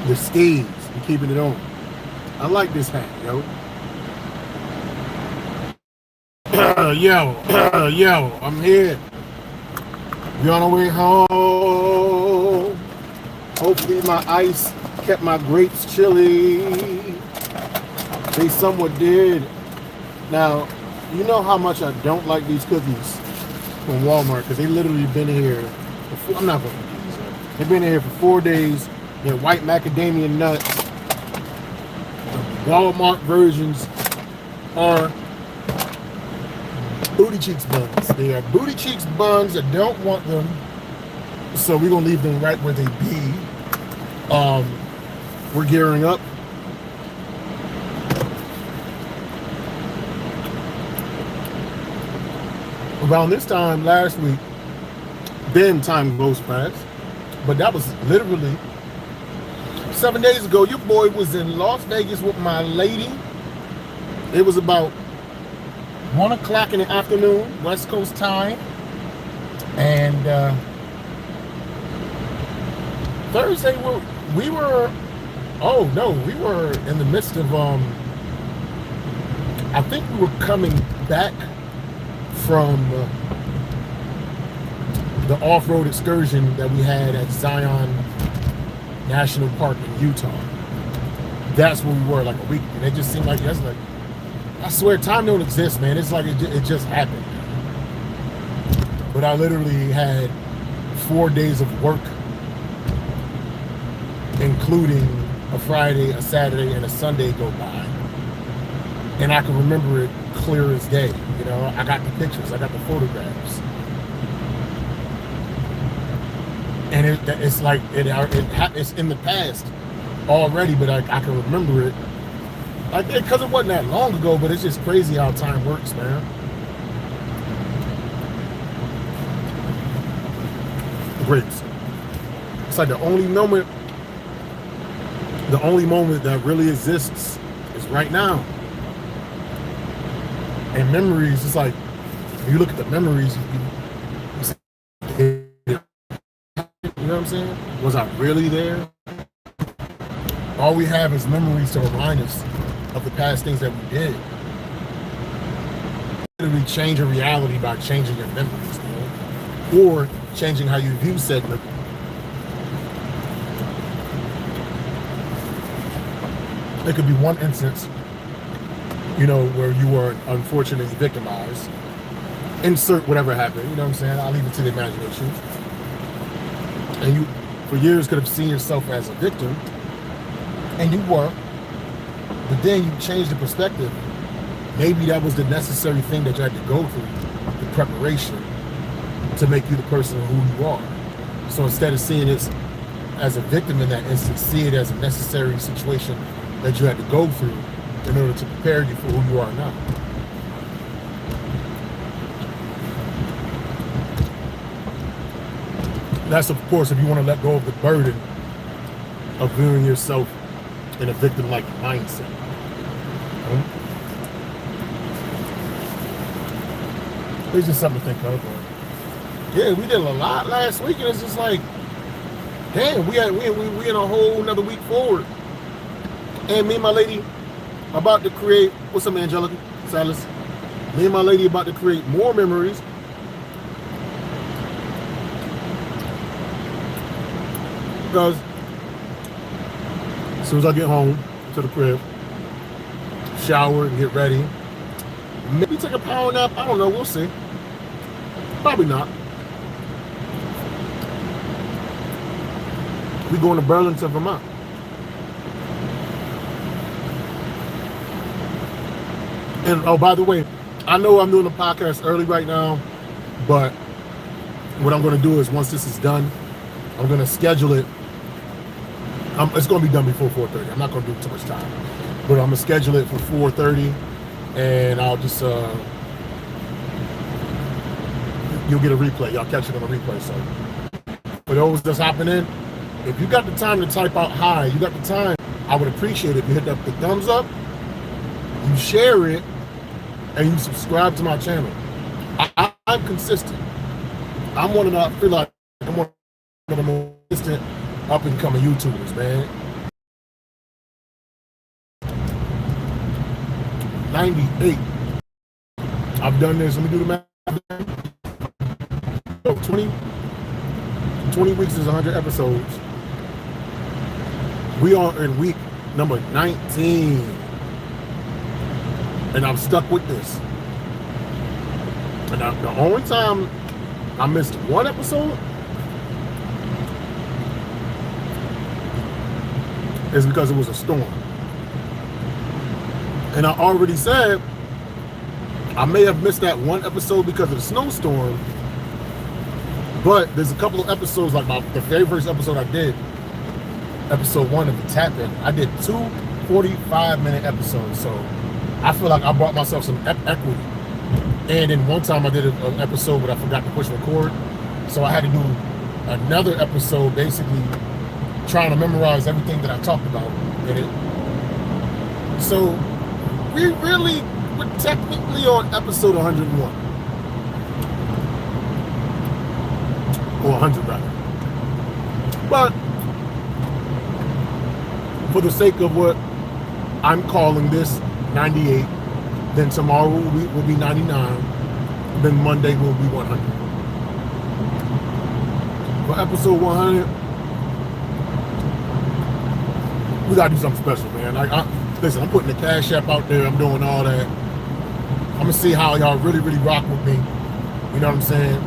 The stays, we keeping it on. I like this hat, yo. Yo, I'm here. We on our way home. Hopefully my ice kept my grapes chilly. They somewhat did. Now, you know how much I don't like these cookies from Walmart because they literally been here. I'm not going to do these. They've been here for 4 days. They're white macadamia nuts. The Walmart versions are booty cheeks buns. They are booty cheeks buns that don't want them, so we're gonna leave them right where they be. We're gearing up. Around this time last week, damn, time goes fast, but that was literally 7 days ago. Your boy was in Las Vegas with my lady. It was about 1 o'clock in the afternoon, West Coast time, and Thursday we were in the midst of I think we were coming back from the off-road excursion that we had at Zion National Park in Utah. That's where we were like a week, and it just seemed like that's like, I swear time don't exist, man. It's like it just happened. But I literally had 4 days of work, including a Friday, a Saturday, and a Sunday go by. And I can remember it clear as day. You know, I got the pictures, I got the photographs. And it's like, it's in the past already, but I can remember it. Like, because it wasn't that long ago, but it's just crazy how time works, man. Grapes. It's like the only moment that really exists is right now. And memories, it's like, if you look at the memories, you know what I'm saying? Was I really there? All we have is memories to remind us of the past things that we did. Literally change your reality by changing your memories, man. Or changing how you view said memory. It could be one instance, you know, where you were unfortunately victimized. Insert whatever happened, you know what I'm saying? I'll leave it to the imagination. And you, for years, could have seen yourself as a victim, and you were, but then you changed the perspective. Maybe that was the necessary thing that you had to go through, the preparation to make you the person who you are. So instead of seeing it as a victim in that instance, see it as a necessary situation that you had to go through in order to prepare you for who you are now. That's, of course, if you want to let go of the burden of viewing yourself in a victim-like mindset. It's just something to think of. Yeah, we did a lot last week, and it's just like, damn, we in a whole another week forward. And me and my lady about to create, what's up, Angelica, Silas? Me and my lady about to create more memories. Because as soon as I get home to the crib, shower and get ready, maybe take a power nap. I don't know. We'll see. Probably not. We going to Burlington, Vermont. And oh, by the way, I know I'm doing the podcast early right now, but what I'm going to do is once this is done, I'm going to schedule it. It's going to be done before 4:30. I'm not going to do too much time, but I'm going to schedule it for 4:30, and I'll just you'll get a replay. Y'all catch it on a replay. So for those that's hopping in, if you got the time to type out hi, you got the time, I would appreciate it if you hit up the thumbs up, you share it, and you subscribe to my channel. I'm consistent. I feel like I'm one of the more consistent up and coming YouTubers, man. 98. I've done this. Let me do the math. 20 weeks is 100 episodes. We are in week number 19. And I'm stuck with this. And the only time I missed one episode is because it was a storm. And I already said I may have missed that one episode because of the snowstorm, but there's a couple of episodes, like the very first episode I did, episode 1 of the Tap-In, I did 2 45-minute episodes, so I feel like I brought myself some equity. And then one time I did an episode, but I forgot to push record, so I had to do another episode, basically trying to memorize everything that I talked about in it. So we're technically on episode 101. Or 100 rather. But for the sake of what I'm calling this 98, then tomorrow will be 99, then Monday will be 100. For episode 100, we gotta do something special, man. Listen, I'm putting the Cash App out there. I'm doing all that. I'm gonna see how y'all really rock with me. You know what I'm saying?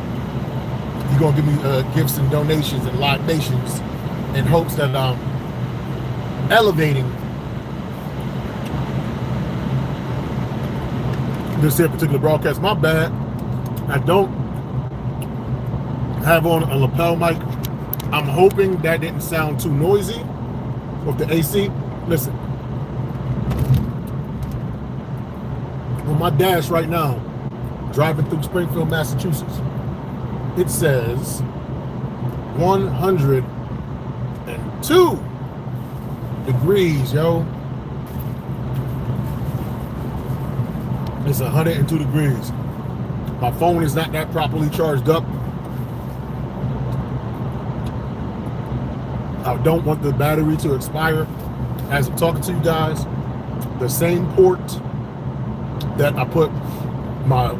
You're gonna give me gifts and donations and libations in hopes that I'm elevating this here particular broadcast. My bad. I don't have on a lapel mic. I'm hoping that didn't sound too noisy with the AC. Listen. On my dash right now, driving through Springfield, Massachusetts, it says 102 degrees, yo. It's 102 degrees. My phone is not that properly charged up. I don't want the battery to expire as I'm talking to you guys. The same port that I put my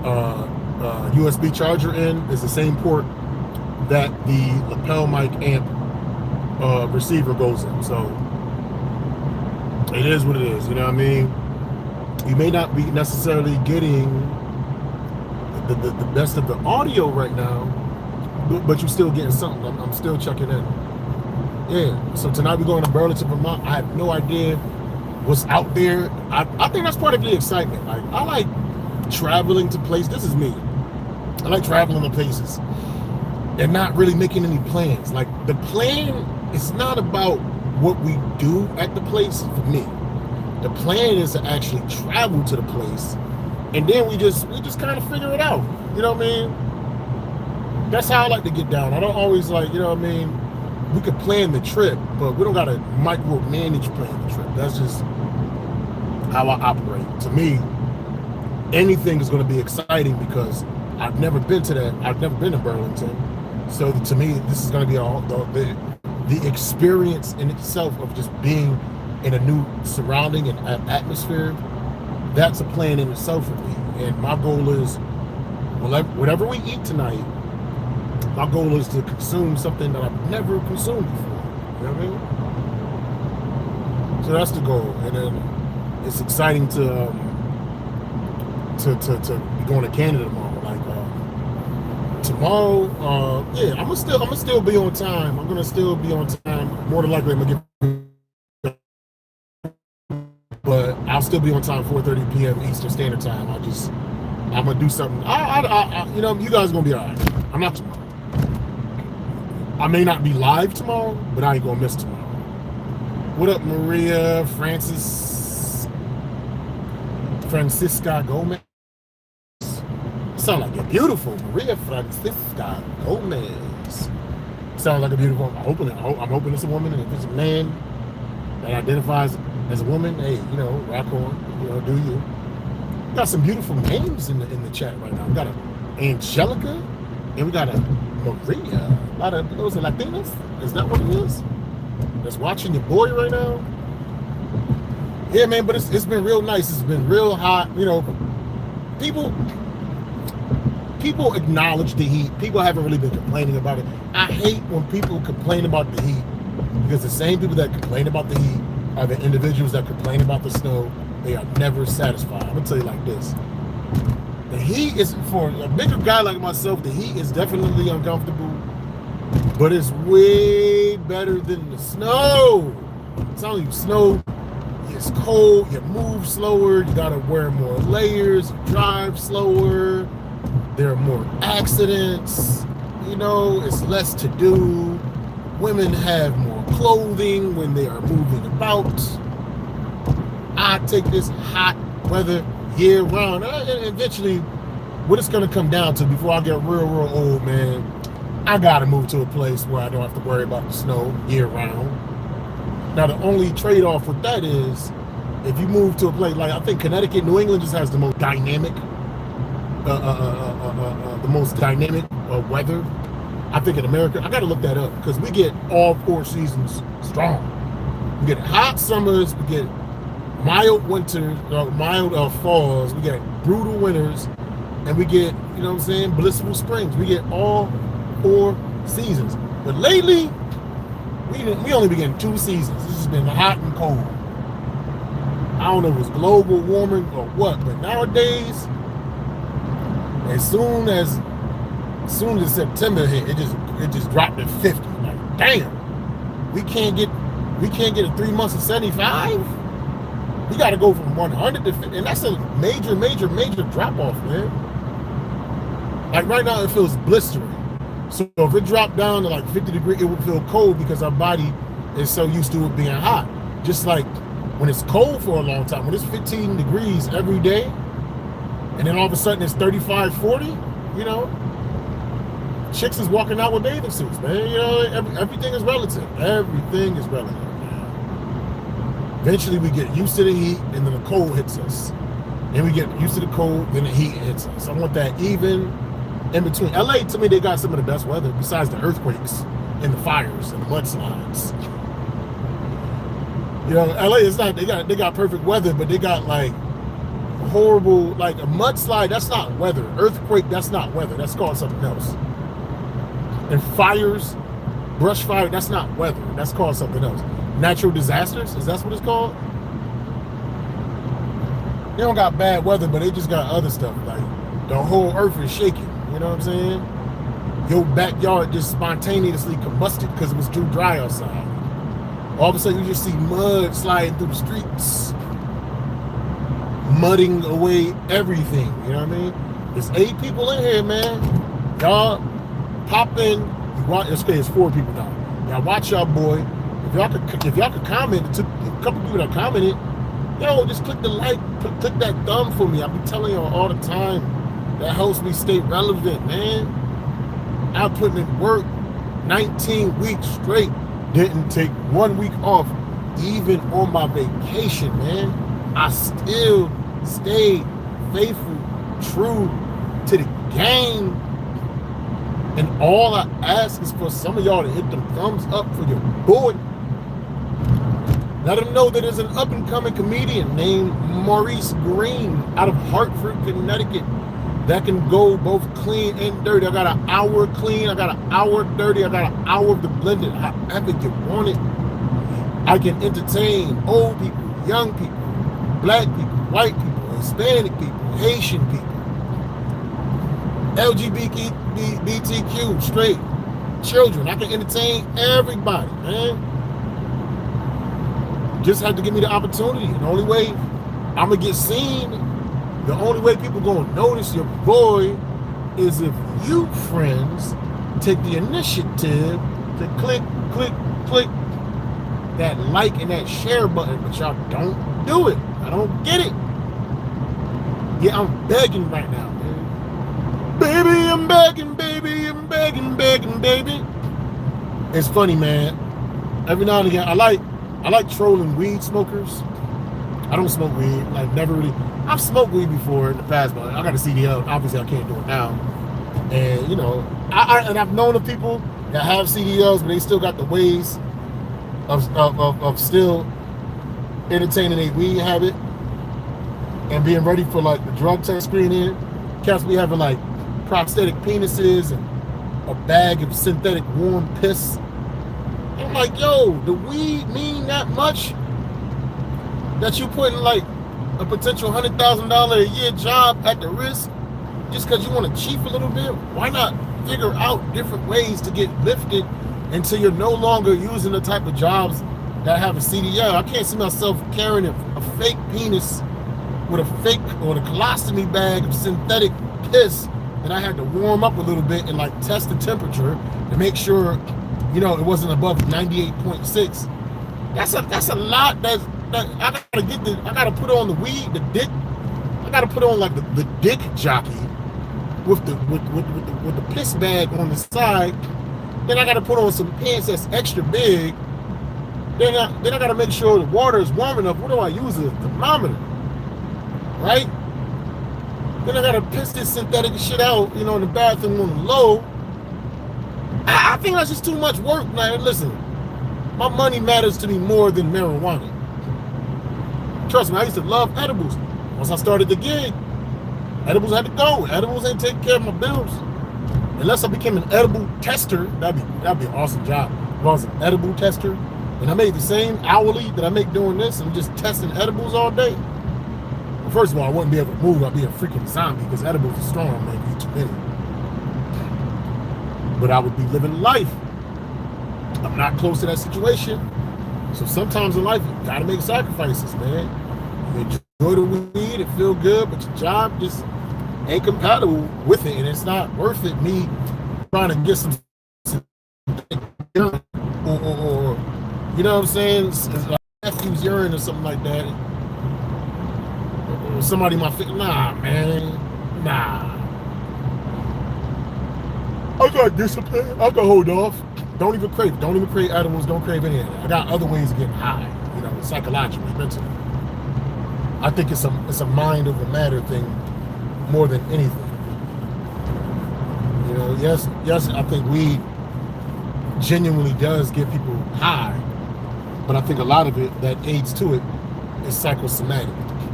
USB charger in is the same port that the lapel mic amp receiver goes in. So it is what it is, you know what I mean? You may not be necessarily getting the best of the audio right now, but you're still getting something. I'm still checking in. Yeah, so tonight we're going to Burlington, Vermont. I have no idea what's out there. I think that's part of the excitement. Like, I like traveling to places. This is me. I like traveling to places and not really making any plans. Like, the plan is not about what we do at the place for me. The plan is to actually travel to the place, and then we just kind of figure it out. You know what I mean? That's how I like to get down. I don't always like, you know what I mean? We could plan the trip, but we don't gotta micromanage plan the trip. That's just how I operate. To me, anything is going to be exciting because I've never been to that. I've never been to Burlington, so to me, this is going to be all the experience in itself of just being in a new surrounding and atmosphere. That's a plan in itself for me. And my goal is, whatever we eat tonight, my goal is to consume something that I've never consumed before. You know what I mean? So that's the goal. And then it's exciting to be going to Canada tomorrow. Like tomorrow, yeah, I'm gonna still be on time. I'm gonna still be on time. More than likely, I'm gonna get, but I'll still be on time. 4:30 p.m. Eastern Standard Time. I'm gonna do something. You know, you guys are gonna be all right. I'm not tomorrow. I may not be live tomorrow, but I ain't gonna miss tomorrow. What up, Maria Francisca Gomez? Sound like you're beautiful, Maria Francisca Gomez. Sounds like a beautiful. I'm hoping it's a woman, and if it's a man that identifies as a woman, hey, you know, rock on, you know, do you? Got some beautiful names in the chat right now. We got a Angelica, and we got a Maria. A lot of those are Latinas. Is that what it is? That's watching your boy right now. Yeah, man, but it's been real nice. It's been real hot. You know, people people acknowledge the heat. People haven't really been complaining about it. I hate when people complain about the heat because the same people that complain about the heat are the individuals that complain about the snow. They are never satisfied. I'm gonna tell you like this. The heat is, for a bigger guy like myself, the heat is definitely uncomfortable, but it's way better than the snow. I'm telling you, snow, it's cold, you move slower, you gotta wear more layers, you drive slower, there are more accidents, you know, it's less to do. Women have more clothing when they are moving about. I take this hot weather year round. And eventually, what it's gonna come down to before I get real old, man, I gotta move to a place where I don't have to worry about the snow year round. Now, the only trade-off with that is if you move to a place like, I think Connecticut, New England just has the most dynamic, weather. I think in America, I gotta look that up because we get all 4 seasons strong. We get hot summers, we get mild winters, mild falls, we get brutal winters, and we get, you know what I'm saying, blissful springs. We get all 4 seasons. But lately, we only been getting 2 seasons. This has been hot and cold. I don't know if it's global warming or what, but nowadays, as soon as September hit, it just dropped to 50. Like, damn, we can't get a 3 months of 75. We got to go from 100 to 50, and that's a major drop off, man. Like right now, it feels blistering. So if it dropped down to like 50 degrees, it would feel cold because our body is so used to it being hot. Just like when it's cold for a long time, when it's 15 degrees every day, and then all of a sudden it's 35, 40, you know, chicks is walking out with bathing suits, man. You know, everything is relative. Everything is relative, man. Eventually we get used to the heat, and then the cold hits us. Then we get used to the cold, then the heat hits us. I want that even in between. LA, to me, they got some of the best weather besides the earthquakes and the fires and the mudslides. You know, LA is not, they got perfect weather, but they got like horrible, like a mudslide, that's not weather. Earthquake, that's not weather. That's called something else. And fires, brush fire, that's not weather. That's called something else. Natural disasters, is that what it's called? They don't got bad weather, but they just got other stuff. Like the whole earth is shaking. You know what I'm saying? Your backyard just spontaneously combusted because it was too dry outside. All of a sudden, you just see mud sliding through the streets, mudding away everything. You know what I mean? There's 8 people in here, man. Y'all pop in. It's 4 people now. Y'all watch y'all boy. If y'all could comment, it took a couple people that commented. Yo, just click the like, click that thumb for me. I be telling y'all all the time. That helps me stay relevant, man. I'm putting in work 19 weeks straight. Didn't take 1 week off, even on my vacation, man. I still stayed faithful, true to the game. And all I ask is for some of y'all to hit them thumbs up for your boy. Let them know that there's an up-and-coming comedian named Maurice Green out of Hartford, Connecticut, that can go both clean and dirty. I got an hour clean, I got an hour dirty, I got an hour of the blended, however you want it. I can entertain old people, young people, black people, white people, Hispanic people, Haitian people, LGBTQ, straight, children. I can entertain everybody, man. Just have to give me the opportunity. And the only way I'm gonna get seen, the only way people gonna notice your boy is if you friends take the initiative to click that like and that share button, but y'all don't do it. I don't get it. Yeah, I'm begging right now, man. Baby, I'm begging, baby, I'm begging, baby. It's funny, man. Every now and again, I like trolling weed smokers. I don't smoke weed, like never really. I've smoked weed before in the past, but I got a CDL. Obviously, I can't do it now. And you know, I've known of people that have CDLs, but they still got the ways of still entertaining a weed habit and being ready for like the drug test screening. Cats be having like prosthetic penises and a bag of synthetic warm piss. I'm like, yo, the weed mean that much that you putting like a potential $100,000 a year job at the risk just because you want to cheap a little bit? Why not figure out different ways to get lifted until you're no longer using the type of jobs that have a CDL? I can't see myself carrying a fake penis with a fake or the colostomy bag of synthetic piss that I had to warm up a little bit and like test the temperature to make sure, you know, it wasn't above 98.6. That's a lot. That I gotta put on the weed, the dick. I gotta put on like the dick jockey with the piss bag on the side. Then I gotta put on some pants that's extra big. Then I gotta make sure the water is warm enough. What do I use? A thermometer, right? Then I gotta piss this synthetic shit out, you know, in the bathroom on the low. I think that's just too much work, man. Listen, my money matters to me more than marijuana. Trust me, I used to love edibles. Once I started the gig, edibles had to go. Edibles ain't taking care of my bills. Unless I became an edible tester, that'd be an awesome job. If I was an edible tester and I made the same hourly that I make doing this, I'm just testing edibles all day. Well, first of all, I wouldn't be able to move. I'd be a freaking zombie because edibles are strong, man. You eat too many. But I would be living life. I'm not close to that situation. So sometimes in life, you gotta make sacrifices, man. You enjoy the weed, it feel good, but your job just ain't compatible with it, and it's not worth it. Me trying to get some, or you know what I'm saying, like nephew's urine or something like that. Or somebody might think, nah, man, nah. I got discipline. I can hold off. Don't even crave edibles. Don't crave any of that. I got other ways of getting high, you know, psychologically, mentally. I think it's a mind over matter thing more than anything. You know, yes, I think weed genuinely does get people high, but I think a lot of it that aids to it is psychosomatic.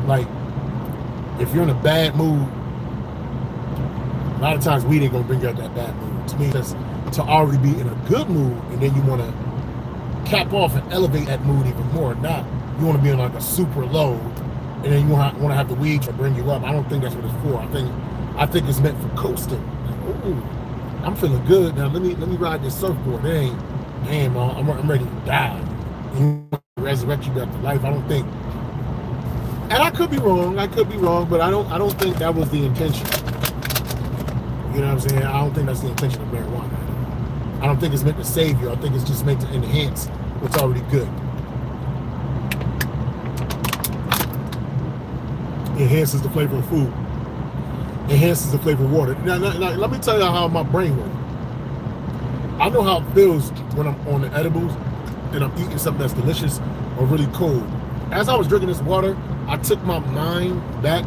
Like, if you're in a bad mood, a lot of times weed ain't gonna bring you out that bad mood. To me, that's to already be in a good mood, and then you want to cap off and elevate that mood even more. Not you want to be in like a super low, and then you want to have the weed to bring you up. I don't think that's what it's for. I think it's meant for coasting. Like, ooh, I'm feeling good now. Let me ride this surfboard. Damn, I'm ready to die. And you want to resurrect you back to life. I don't think, and I could be wrong, but I don't think that was the intention. You know what I'm saying? I don't think that's the intention of marijuana. I don't think it's meant to save you. I think it's just meant to enhance what's already good. Enhances the flavor of food. Enhances the flavor of water. Now, let me tell you how my brain works. I know how it feels when I'm on the edibles and I'm eating something that's delicious or really cold. As I was drinking this water, I took my mind back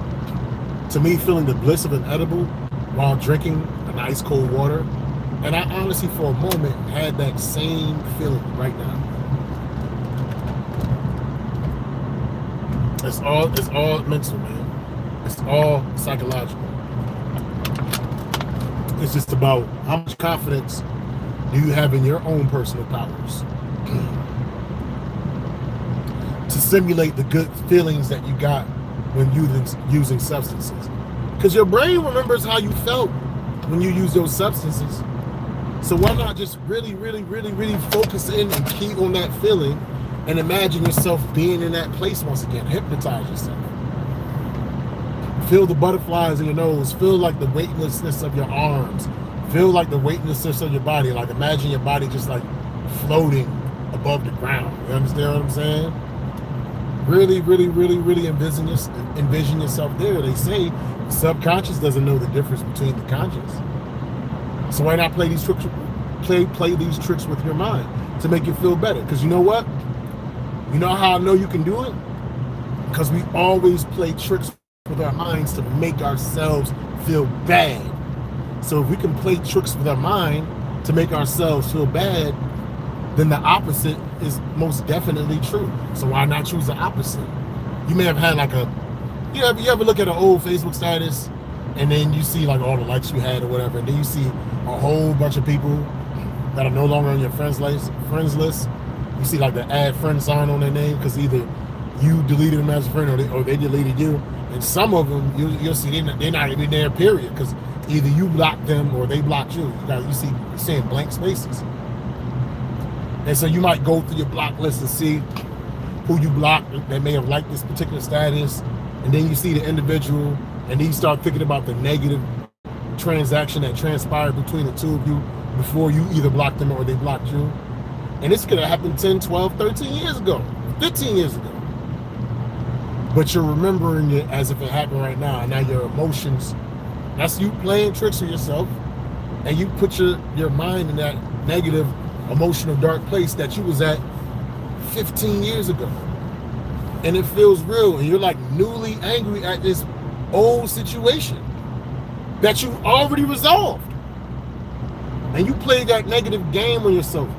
to me feeling the bliss of an edible while drinking an ice cold water. And I honestly, for a moment, had that same feeling right now. It's all mental, man. It's all psychological. It's just about how much confidence do you have in your own personal powers to simulate the good feelings that you got when using substances. Because your brain remembers how you felt when you use those substances. So why not just really focus in and key on that feeling and imagine yourself being in that place once again. Hypnotize yourself. Feel the butterflies in your nose. Feel like the weightlessness of your arms. Feel like the weightlessness of your body. Like imagine your body just like floating above the ground. You understand what I'm saying? Really envision yourself there. They say the subconscious doesn't know the difference between the conscious. So why not play these tricks? Play these tricks with your mind to make you feel better. Because you know what? You know how I know you can do it? Because we always play tricks with our minds to make ourselves feel bad. So if we can play tricks with our mind to make ourselves feel bad, then the opposite is most definitely true. So why not choose the opposite? You may have had like you ever look at an old Facebook status and then you see like all the likes you had or whatever, and then you see a whole bunch of people that are no longer on your friends list. You see like the add friend sign on their name because either you deleted them as a friend or they deleted you. And some of them you'll see they're not even there, period, because either you blocked them or they blocked you. You see you're seeing blank spaces. And so you might go through your block list and see who you blocked that may have liked this particular status, and then you see the individual, and then you start thinking about the negative transaction that transpired between the two of you before you either blocked them or they blocked you. And this could have happened 10, 12, 13 years ago, 15 years ago. But you're remembering it as if it happened right now, and now your emotions, that's you playing tricks on yourself, and you put your mind in that negative, emotional, dark place that you was at 15 years ago. And it feels real, and you're like newly angry at this old situation that you already resolved. And you play that negative game on yourself.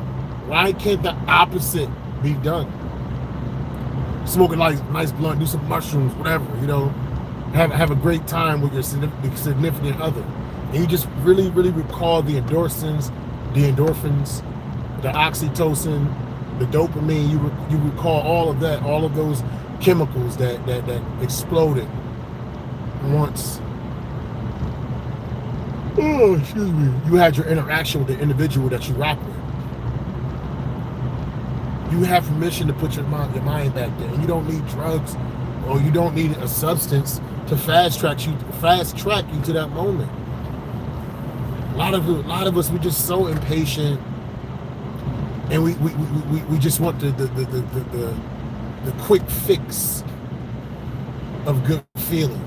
Why can't the opposite be done? Smoke a nice blunt, do some mushrooms, whatever, have a great time with your significant other. And you just really, really recall the endorphins, the oxytocin, the dopamine. You recall all of that, all of those chemicals that exploded once. Oh, excuse me. You had your interaction with the individual that you rock with. You have permission to put your mind back there. You don't need drugs, or you don't need a substance to fast track you to that moment. A lot of us, we're just so impatient, and we just want the quick fix of good feeling.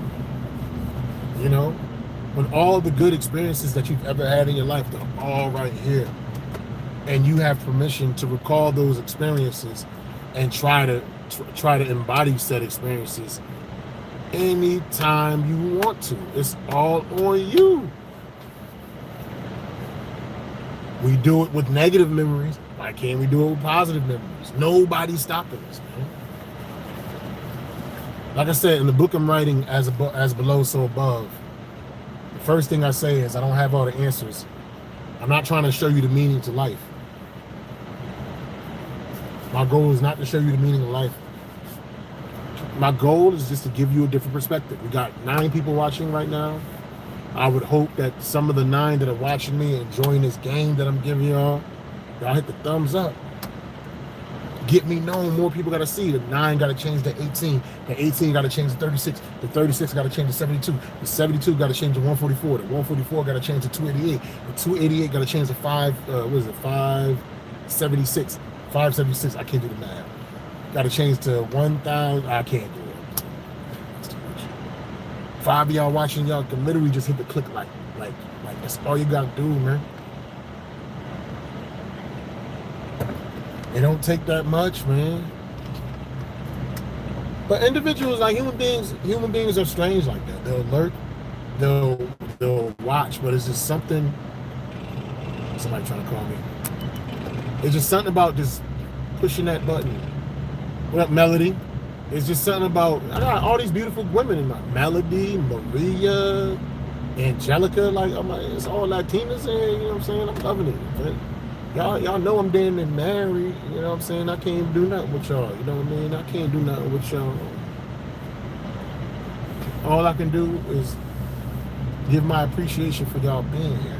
When all the good experiences that you've ever had in your life, they're all right here. And you have permission to recall those experiences and try to embody said experiences anytime you want to. It's all on you. We do it with negative memories. Why can't we do it with positive memories? Nobody's stopping us, man. Like I said, in the book I'm writing, as below, so above, the first thing I say is I don't have all the answers. I'm not trying to show you the meaning to life. My goal is not to show you the meaning of life. My goal is just to give you a different perspective. We got 9 people watching right now. I would hope that some of the 9 that are watching me and enjoying this game that I'm giving y'all hit the thumbs up. Get me known. More people got to see. The 9 got to change to 18. The 18 got to change to 36. The 36 got to change to 72. The 72 got to change to 144. The 144 got to change to 288. The 288 got to change to 576. 576. I can't do the math. Got to change to 1,000. I can't do it. That's too much. 5 of y'all watching, y'all can literally just hit the click like that's all you got to do, man. It don't take that much, man. But individuals, like human beings are strange like that. They'll lurk, they'll watch, but it's just something. Somebody trying to call me. It's just something about just pushing that button. What up, Melody? It's just something about, I got all these beautiful women in my Melody, Maria, Angelica. I'm like, it's all Latinas in here, you know what I'm saying? I'm loving it. But y'all know I'm damn near married, you know what I'm saying? I can't do nothing with y'all, you know what I mean? I can't do nothing with y'all. All I can do is give my appreciation for y'all being here.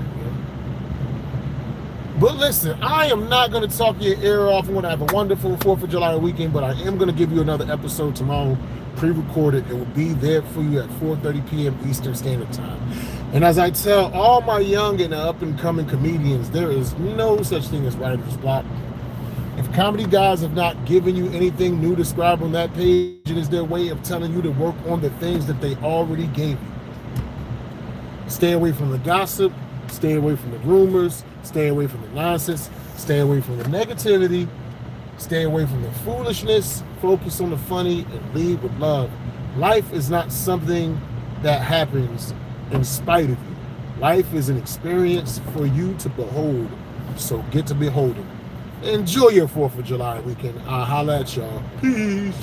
But listen, I am not going to talk your ear off. I'm going to have a wonderful 4th of July weekend, but I am going to give you another episode tomorrow, pre-recorded. It will be there for you at 4:30 p.m. Eastern Standard Time. And as I tell all my young and up-and-coming comedians, there is no such thing as writer's block. If comedy guys have not given you anything new to scribe on that page, it is their way of telling you to work on the things that they already gave you. Stay away from the gossip. Stay away from the rumors. Stay away from the nonsense. Stay away from the negativity. Stay away from the foolishness. Focus on the funny and lead with love. Life is not something that happens in spite of you. Life is an experience for you to behold. So get to beholding. Enjoy your 4th of July weekend. I'll holla at y'all. Peace.